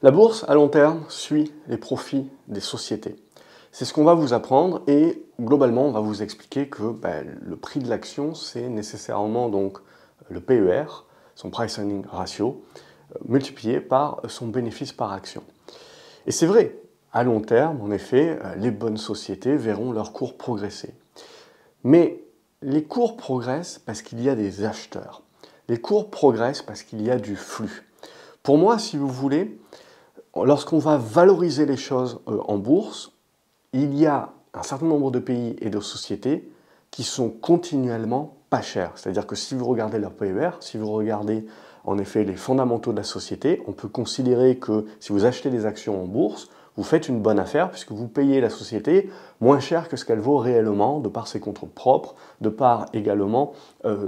La bourse, à long terme, suit les profits des sociétés. C'est ce qu'on va vous apprendre et globalement, on va vous expliquer que le prix de l'action, c'est nécessairement donc le PER, son Price Earning Ratio, multiplié par son bénéfice par action. Et c'est vrai, à long terme, en effet, les bonnes sociétés verront leur cours progresser. Mais les cours progressent parce qu'il y a des acheteurs. Les cours progressent parce qu'il y a du flux. Pour moi, si vous voulez, lorsqu'on va valoriser les choses en bourse, il y a un certain nombre de pays et de sociétés qui sont continuellement pas chers. C'est-à-dire que si vous regardez leur PER, si vous regardez en effet les fondamentaux de la société, on peut considérer que si vous achetez des actions en bourse, vous faites une bonne affaire puisque vous payez la société moins cher que ce qu'elle vaut réellement, de par ses contrôles propres, de par également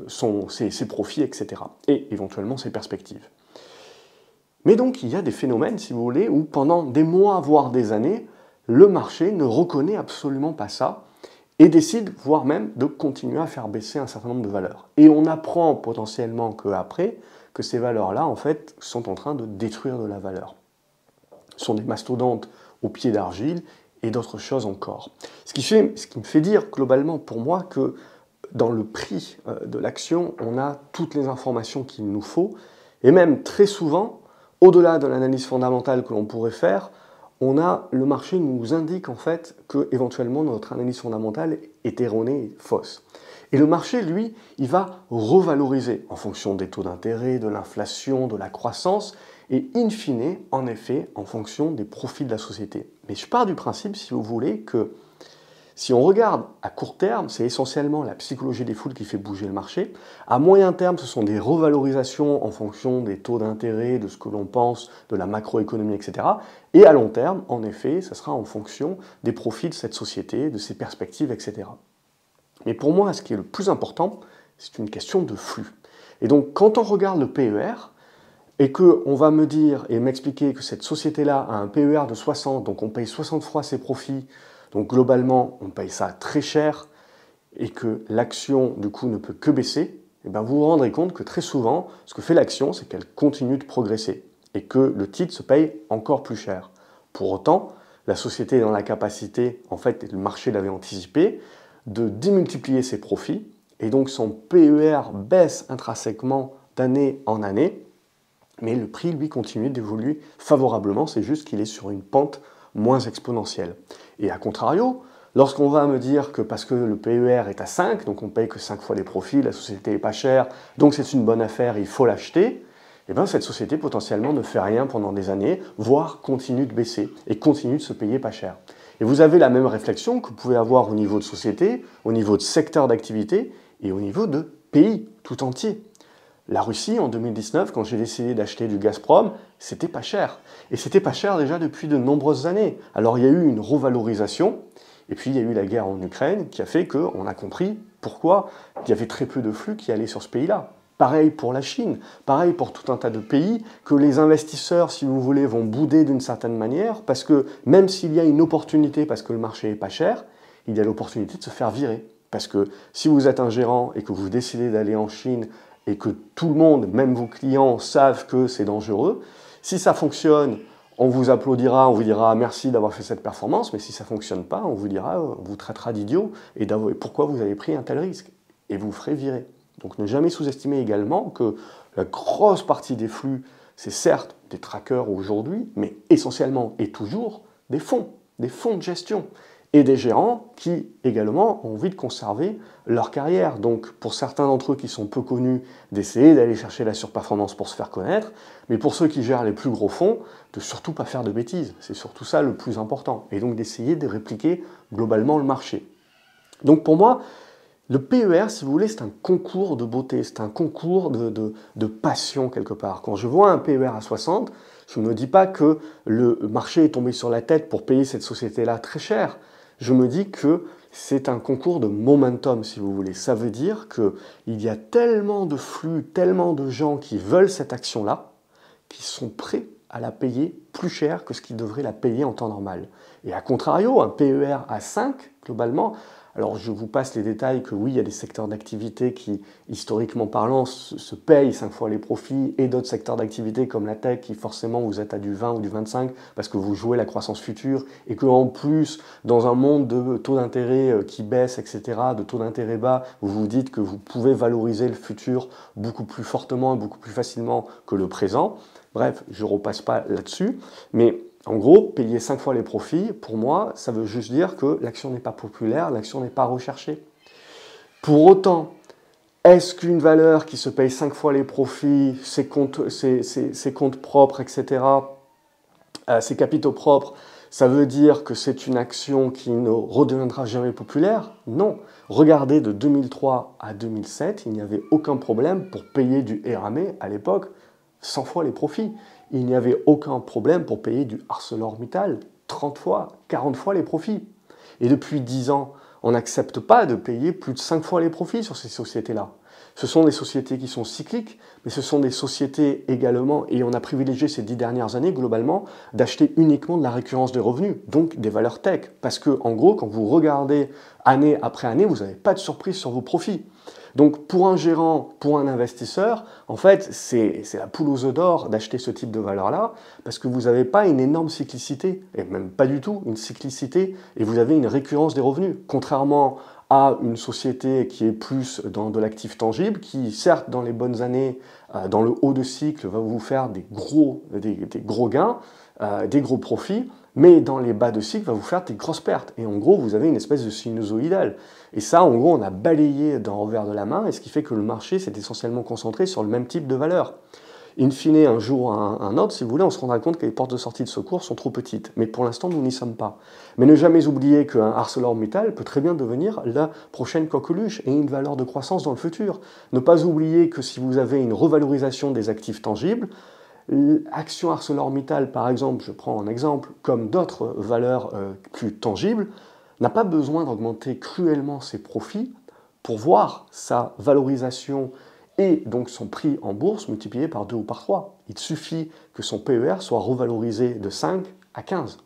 ses profits, etc. Et éventuellement ses perspectives. Mais donc il y a des phénomènes, si vous voulez, où pendant des mois, voire des années, le marché ne reconnaît absolument pas ça et décide, voire même, de continuer à faire baisser un certain nombre de valeurs. Et on apprend potentiellement qu'après, que ces valeurs-là, en fait, sont en train de détruire de la valeur. Ce sont des mastodontes au pied d'argile et d'autres choses encore. Ce qui me fait dire globalement pour moi que dans le prix de l'action, on a toutes les informations qu'il nous faut et même très souvent, au-delà de l'analyse fondamentale que l'on pourrait faire, le marché nous indique en fait que éventuellement notre analyse fondamentale est erronée et fausse. Et le marché, lui, il va revaloriser en fonction des taux d'intérêt, de l'inflation, de la croissance et in fine, en effet, en fonction des profits de la société. Mais je pars du principe, si vous voulez, que si on regarde à court terme, c'est essentiellement la psychologie des foules qui fait bouger le marché. À moyen terme, ce sont des revalorisations en fonction des taux d'intérêt, de ce que l'on pense, de la macroéconomie, etc. Et à long terme, en effet, ce sera en fonction des profits de cette société, de ses perspectives, etc. Mais pour moi, ce qui est le plus important, c'est une question de flux. Et donc, quand on regarde le PER, et qu'on va me dire et m'expliquer que cette société-là a un PER de 60, donc on paye 60 fois ses profits, donc globalement, on paye ça très cher et que l'action, du coup, ne peut que baisser, et bien vous vous rendrez compte que très souvent, ce que fait l'action, c'est qu'elle continue de progresser et que le titre se paye encore plus cher. Pour autant, la société est dans la capacité, en fait, le marché l'avait anticipé, de démultiplier ses profits et donc son PER baisse intrinsèquement d'année en année, mais le prix, lui, continue d'évoluer favorablement, c'est juste qu'il est sur une pente moins exponentielle. Et à contrario, lorsqu'on va me dire que parce que le PER est à 5, donc on paye que 5 fois les profits, la société n'est pas chère, donc c'est une bonne affaire, il faut l'acheter, et bien cette société potentiellement ne fait rien pendant des années, voire continue de baisser et continue de se payer pas cher. Et vous avez la même réflexion que vous pouvez avoir au niveau de société, au niveau de secteur d'activité et au niveau de pays tout entier. La Russie, en 2019, quand j'ai décidé d'acheter du Gazprom, c'était pas cher. Et c'était pas cher déjà depuis de nombreuses années. Alors il y a eu une revalorisation, et puis il y a eu la guerre en Ukraine qui a fait qu'on a compris pourquoi il y avait très peu de flux qui allaient sur ce pays-là. Pareil pour la Chine, pareil pour tout un tas de pays que les investisseurs, si vous voulez, vont bouder d'une certaine manière, parce que même s'il y a une opportunité, parce que le marché est pas cher, il y a l'opportunité de se faire virer. Parce que si vous êtes un gérant et que vous décidez d'aller en Chine et que tout le monde, même vos clients, savent que c'est dangereux, si ça fonctionne, on vous applaudira, on vous dira merci d'avoir fait cette performance, mais si ça ne fonctionne pas, on vous dira, on vous traitera d'idiot et pourquoi vous avez pris un tel risque. Et vous ferez virer. Donc ne jamais sous-estimer également que la grosse partie des flux, c'est certes des trackers aujourd'hui, mais essentiellement et toujours des fonds de gestion. Et des gérants qui, également, ont envie de conserver leur carrière. Donc, pour certains d'entre eux qui sont peu connus, d'essayer d'aller chercher la surperformance pour se faire connaître, mais pour ceux qui gèrent les plus gros fonds, de surtout pas faire de bêtises. C'est surtout ça le plus important. Et donc d'essayer de répliquer globalement le marché. Donc pour moi, le PER, si vous voulez, c'est un concours de beauté, c'est un concours de passion quelque part. Quand je vois un PER à 60, je ne me dis pas que le marché est tombé sur la tête pour payer cette société-là très cher. Je me dis que c'est un concours de momentum, si vous voulez. Ça veut dire qu'il y a tellement de flux, tellement de gens qui veulent cette action-là, qui sont prêts à la payer plus cher que ce qu'ils devraient la payer en temps normal. Et à contrario, un PER à 5, globalement, Alors je vous passe les détails que oui, il y a des secteurs d'activité qui, historiquement parlant, se payent 5 fois les profits et d'autres secteurs d'activité comme la tech qui forcément vous êtes à du 20 ou du 25 parce que vous jouez la croissance future et qu'en plus, dans un monde de taux d'intérêt qui baissent, etc., de taux d'intérêt bas, vous vous dites que vous pouvez valoriser le futur beaucoup plus fortement et beaucoup plus facilement que le présent. Bref, je ne repasse pas là-dessus, mais en gros, payer 5 fois les profits, pour moi, ça veut juste dire que l'action n'est pas populaire, l'action n'est pas recherchée. Pour autant, est-ce qu'une valeur qui se paye 5 fois les profits, ses comptes propres, etc., ses capitaux propres, ça veut dire que c'est une action qui ne redeviendra jamais populaire? Non. Regardez de 2003 à 2007, il n'y avait aucun problème pour payer du Eramet à l'époque 100 fois les profits. Il n'y avait aucun problème pour payer du ArcelorMittal 30 fois, 40 fois les profits. Et depuis 10 ans, on n'accepte pas de payer plus de 5 fois les profits sur ces sociétés-là. Ce sont des sociétés qui sont cycliques, mais ce sont des sociétés également, et on a privilégié ces 10 dernières années globalement, d'acheter uniquement de la récurrence des revenus, donc des valeurs tech. Parce que, en gros, quand vous regardez année après année, vous n'avez pas de surprise sur vos profits. Donc pour un gérant, pour un investisseur, en fait, c'est la poule aux œufs d'or d'acheter ce type de valeur-là, parce que vous n'avez pas une énorme cyclicité, et même pas du tout une cyclicité, et vous avez une récurrence des revenus, contrairement à une société qui est plus dans de l'actif tangible, qui certes dans les bonnes années, dans le haut de cycle, va vous faire des gros gains, des gros profits, mais dans les bas de cycle, va vous faire des grosses pertes. Et en gros, vous avez une espèce de sinusoïdale. Et ça, en gros, on a balayé d'un revers de la main, et ce qui fait que le marché s'est essentiellement concentré sur le même type de valeur. In fine, un jour ou un autre, si vous voulez, on se rendra compte que les portes de sortie de secours sont trop petites. Mais pour l'instant, nous n'y sommes pas. Mais ne jamais oublier qu'un ArcelorMittal peut très bien devenir la prochaine coqueluche et une valeur de croissance dans le futur. Ne pas oublier que si vous avez une revalorisation des actifs tangibles, l'action ArcelorMittal, par exemple, je prends un exemple, comme d'autres valeurs plus tangibles, n'a pas besoin d'augmenter cruellement ses profits pour voir sa valorisation et donc son prix en bourse multiplié par 2 ou par 3. Il suffit que son PER soit revalorisé de 5 à 15.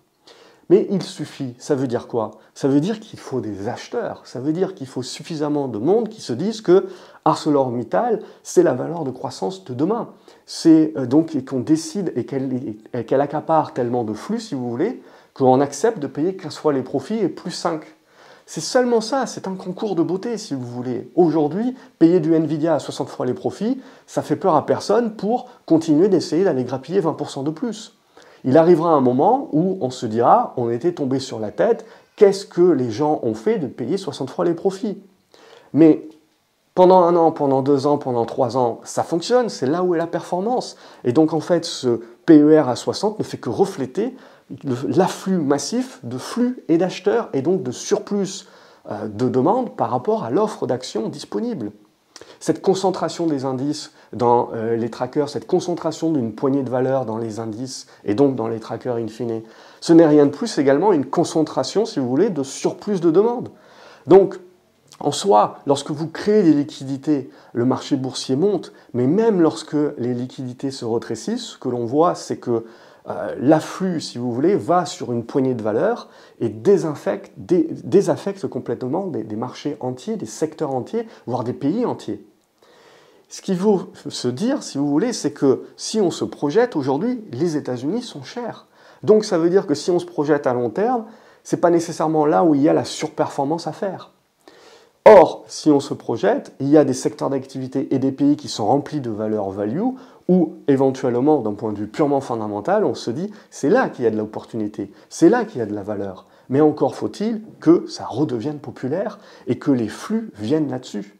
Mais il suffit, ça veut dire quoi? Ça veut dire qu'il faut des acheteurs, ça veut dire qu'il faut suffisamment de monde qui se disent que ArcelorMittal, c'est la valeur de croissance de demain. C'est donc qu'on décide et qu'elle accapare tellement de flux, si vous voulez, qu'on accepte de payer 15 fois les profits et plus 5. C'est seulement ça, c'est un concours de beauté, si vous voulez. Aujourd'hui, payer du Nvidia à 60 fois les profits, ça fait peur à personne pour continuer d'essayer d'aller grappiller 20% de plus. Il arrivera un moment où on se dira, on était tombé sur la tête, qu'est-ce que les gens ont fait de payer 60 fois les profits? Mais pendant 1 an, pendant 2 ans, pendant 3 ans, ça fonctionne, c'est là où est la performance. Et donc en fait, ce PER à 60 ne fait que refléter l'afflux massif de flux et d'acheteurs et donc de surplus de demande par rapport à l'offre d'actions disponible. Cette concentration des indices dans les trackers, cette concentration d'une poignée de valeurs dans les indices et donc dans les trackers in fine, ce n'est rien de plus également une concentration, si vous voulez, de surplus de demande. Donc, en soi, lorsque vous créez des liquidités, le marché boursier monte, mais même lorsque les liquidités se rétrécissent, ce que l'on voit, c'est que l'afflux, si vous voulez, va sur une poignée de valeurs et désaffecte complètement des marchés entiers, des secteurs entiers, voire des pays entiers. Ce qu'il faut se dire, si vous voulez, c'est que si on se projette aujourd'hui, les États-Unis sont chers. Donc ça veut dire que si on se projette à long terme, ce n'est pas nécessairement là où il y a la surperformance à faire. Or, si on se projette, il y a des secteurs d'activité et des pays qui sont remplis de valeur value, ou éventuellement, d'un point de vue purement fondamental, on se dit c'est là qu'il y a de l'opportunité, c'est là qu'il y a de la valeur. Mais encore faut-il que ça redevienne populaire et que les flux viennent là-dessus.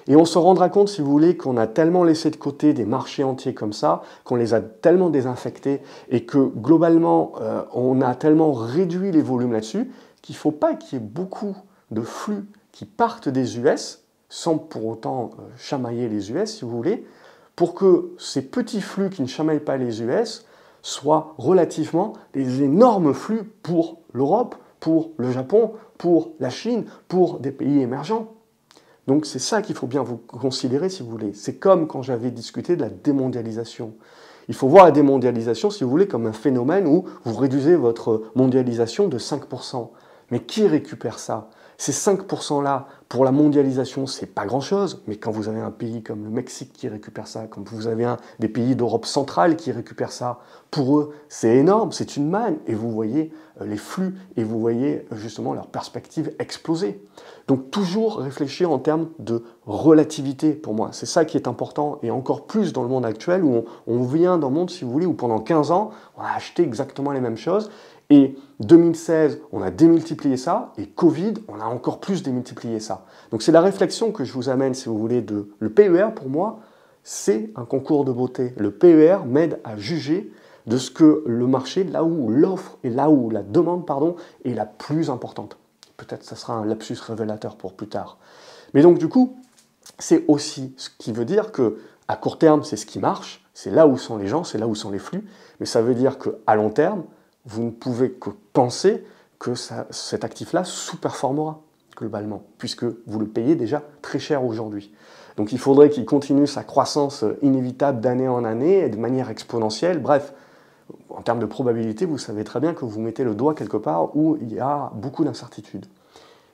Et on se rendra compte, si vous voulez, qu'on a tellement laissé de côté des marchés entiers comme ça, qu'on les a tellement désinfectés et que globalement, on a tellement réduit les volumes là-dessus qu'il ne faut pas qu'il y ait beaucoup de flux qui partent des US, sans pour autant chamailler les US, si vous voulez, pour que ces petits flux qui ne chamaillent pas les US soient relativement des énormes flux pour l'Europe, pour le Japon, pour la Chine, pour des pays émergents. Donc c'est ça qu'il faut bien vous considérer, si vous voulez. C'est comme quand j'avais discuté de la démondialisation. Il faut voir la démondialisation, si vous voulez, comme un phénomène où vous réduisez votre mondialisation de 5%. Mais qui récupère ça? Ces 5%-là, pour la mondialisation, c'est pas grand-chose, mais quand vous avez un pays comme le Mexique qui récupère ça, quand vous avez des pays d'Europe centrale qui récupèrent ça, pour eux, c'est énorme, c'est une manne, et vous voyez les flux, et vous voyez justement leurs perspectives exploser. Donc toujours réfléchir en termes de relativité, pour moi. C'est ça qui est important, et encore plus dans le monde actuel, où on vient d'un monde, si vous voulez, où pendant 15 ans, on a acheté exactement les mêmes choses, et 2016, on a démultiplié ça, et Covid, on a encore plus démultiplié ça. Donc c'est la réflexion que je vous amène, si vous voulez, de le PER, pour moi, c'est un concours de beauté. Le PER m'aide à juger de ce que le marché, là où l'offre et là où la demande, pardon, est la plus importante. Peut-être que ça sera un lapsus révélateur pour plus tard. Mais donc du coup, c'est aussi ce qui veut dire que à court terme, c'est ce qui marche, c'est là où sont les gens, c'est là où sont les flux, mais ça veut dire qu'à long terme, vous ne pouvez que penser que cet actif-là sous-performera globalement, puisque vous le payez déjà très cher aujourd'hui. Donc il faudrait qu'il continue sa croissance inévitable d'année en année et de manière exponentielle. Bref, en termes de probabilité, vous savez très bien que vous mettez le doigt quelque part où il y a beaucoup d'incertitudes.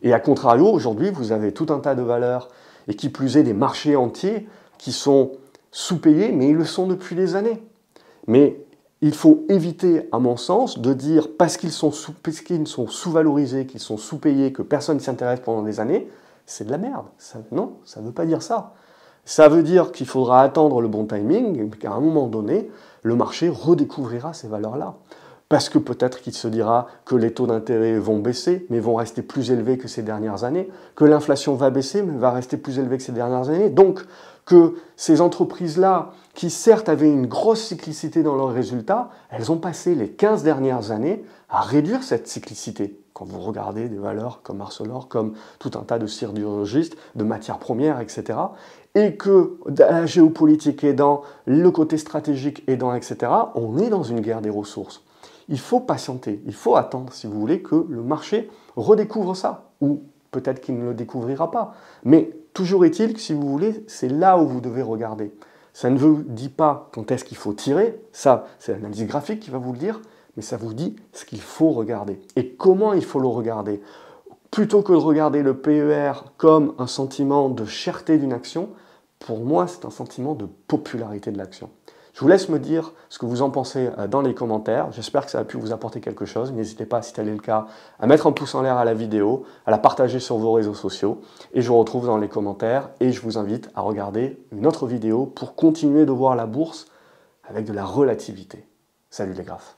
Et à contrario, aujourd'hui, vous avez tout un tas de valeurs, et qui plus est des marchés entiers, qui sont sous-payés, mais ils le sont depuis des années. Mais il faut éviter, à mon sens, de dire parce qu'ils sont sous-valorisés, qu'ils sont sous-payés, que personne ne s'y intéresse pendant des années, c'est de la merde. Non, ça ne veut pas dire ça. Ça veut dire qu'il faudra attendre le bon timing, et qu'à un moment donné, le marché redécouvrira ces valeurs-là. Parce que peut-être qu'il se dira que les taux d'intérêt vont baisser, mais vont rester plus élevés que ces dernières années, que l'inflation va baisser, mais va rester plus élevée que ces dernières années. Donc, que ces entreprises-là, qui certes avaient une grosse cyclicité dans leurs résultats, elles ont passé les 15 dernières années à réduire cette cyclicité. Quand vous regardez des valeurs comme Arcelor, comme tout un tas de sidérurgistes, de matières premières, etc., et que la géopolitique aidant, le côté stratégique aidant, etc., on est dans une guerre des ressources. Il faut patienter, il faut attendre, si vous voulez, que le marché redécouvre ça, ou peut-être qu'il ne le découvrira pas. Mais toujours est-il que, si vous voulez, c'est là où vous devez regarder. Ça ne vous dit pas quand est-ce qu'il faut tirer, ça, c'est l'analyse graphique qui va vous le dire, mais ça vous dit ce qu'il faut regarder et comment il faut le regarder. Plutôt que de regarder le PER comme un sentiment de cherté d'une action, pour moi, c'est un sentiment de popularité de l'action. Je vous laisse me dire ce que vous en pensez dans les commentaires. J'espère que ça a pu vous apporter quelque chose. N'hésitez pas, si tel est le cas, à mettre un pouce en l'air à la vidéo, à la partager sur vos réseaux sociaux. Et je vous retrouve dans les commentaires et je vous invite à regarder une autre vidéo pour continuer de voir la bourse avec de la relativité. Salut les graphes.